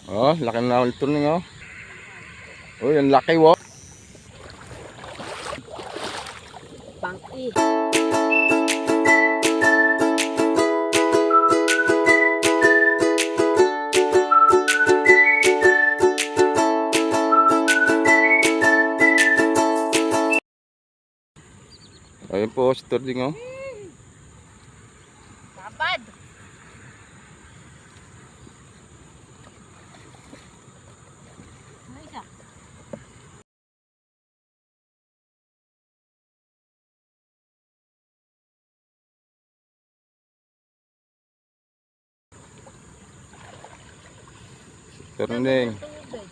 Oh, laki na ulit turning oh. Uy, ang laki wo. Bangki. Ayun po, si turning oh. Babad. Ano isa? Turning. Tubig.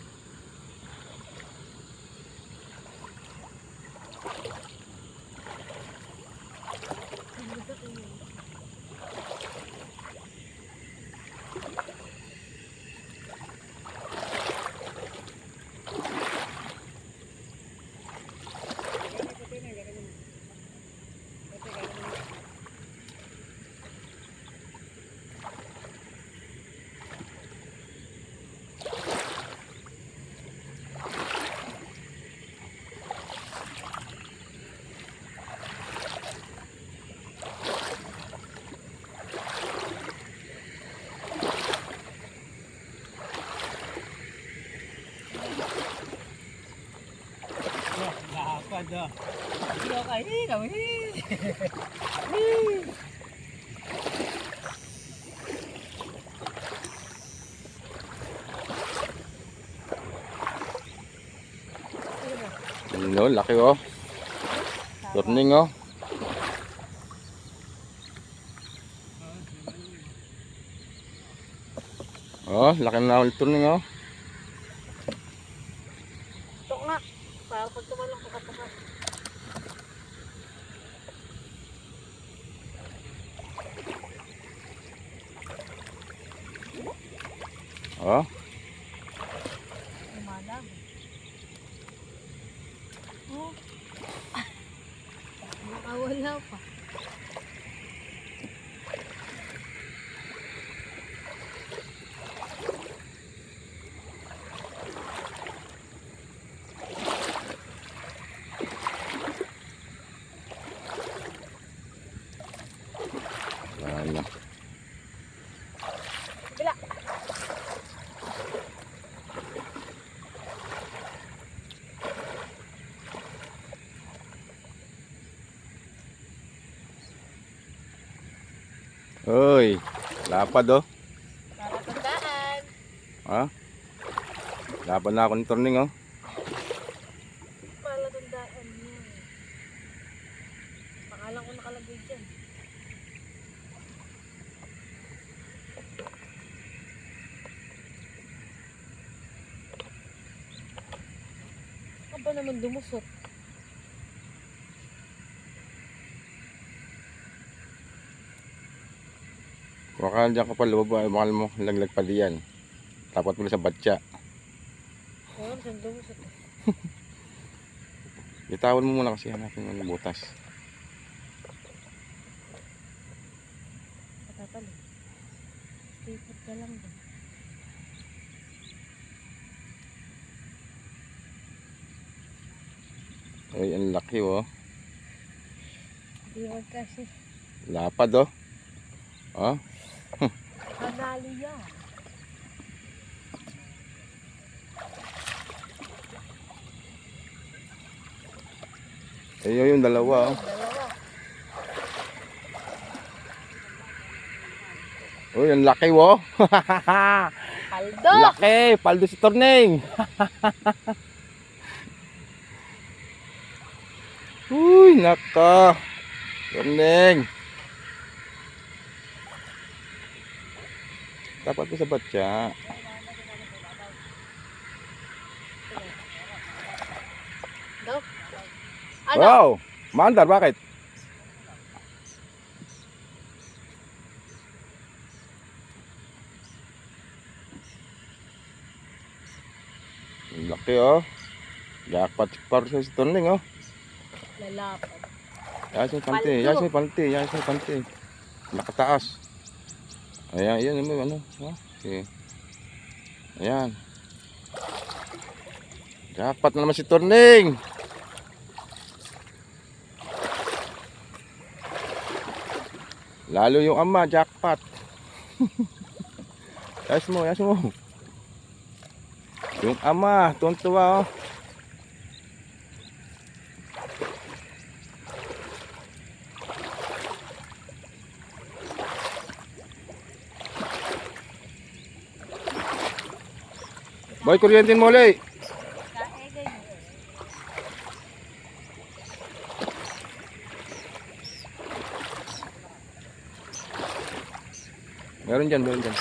Ada. Tidak kayak kami. No, laki oh. Turning oh. Oh, laki na ulit turning oh. Tok nga. Para pag tumalong pagkatakas. Oh. Umalag. Oh. Nakawala pa. Wala. Bila. Uy, lapad oh. Para tandaan. Ha? Lapad na ako ng turning oh. Para tandaan niya. Pangalan ko nakalagay dyan. Ako ba naman dumusot? Baka dyan ka pa lumaba, baka mo laglag pa diyan. Tapat mo sa batya. Oo, saan dumusot? Bitawan mo muna kasi hanapin mo ng butas. Patatalo. Tipot ka lang ba? Uy, ang laki oh. Di wag kasi. Lapad oh. Oh. Kanali yan. Ayun yung dalawa oh. Dalawa. Uy, ang laki wo. Paldo! Laki, paldo si turning. Uy, naka. Turning. Tapat mo sa batya. Daw? Ano? Wow! Maandar, bakit? Ang laki oh. Jackpot par sa turning oh. Lalapad. Yan sa panty, yan sa panty, yan sa panty. Nakataas. Ayan, yan mo ano. Okay. Ayan. Jackpot na naman si Turning. Lalo yung ama, jackpot. Yas mo, yas mo. Yung ama, tuntua oh. Boy, kuryentin mo ulit. Kaegay mo. Meron dyan, meron dyan.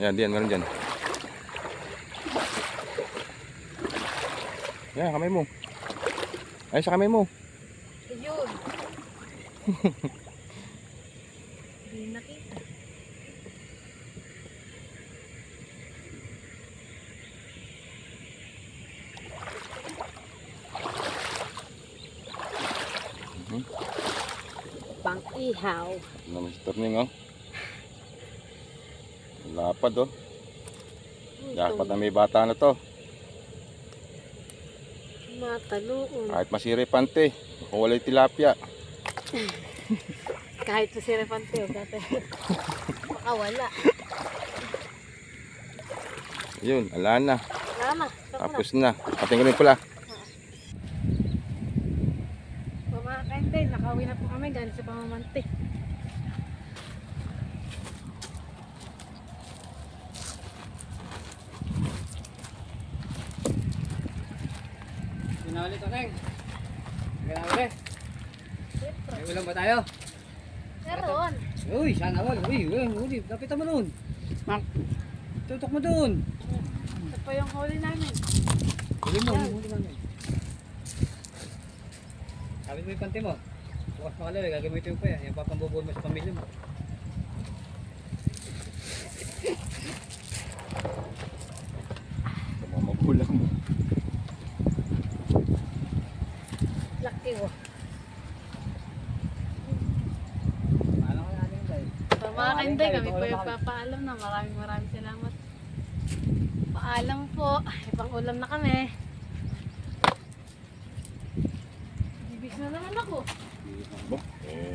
Yan, diyan, meron dyan. Yan, kamay mo. Ay, sa kamay mo. Ayun. Hindi nakita. Pang-ihaw. Ano naman si Turning oh. Lapad oh. Jackpot na may bata na to. Mataluon. Kahit masiripante, kung wala'y tilapia. Kahit sa sirapante o dati. Makawala. Yun, ala na. Lama. Tapos na. Patingin pala. Pamakain din. Nakauwi na po kami. Galing sa pamamante. Yun na ulit, Oneng. Yun na ulit. May ulam ba tayo? Meron. Uy, sana all. Uy, lapit mo doon. Tutok mo doon. Ito pa yung huli namin. Huli mo namin. Sabi mo yung pante mo. Bukas pa kalawin, gagamitin mo pa yan. Yung papambubuhan mo sa pamilya mo. Magulang mo. Laki oh. Paano ka natin tayo? Pamakain din. Kami po yung papaalam na. Maraming salamat. Paalam po. Ibang ulam na kami. Bibis na naman ako. Eh,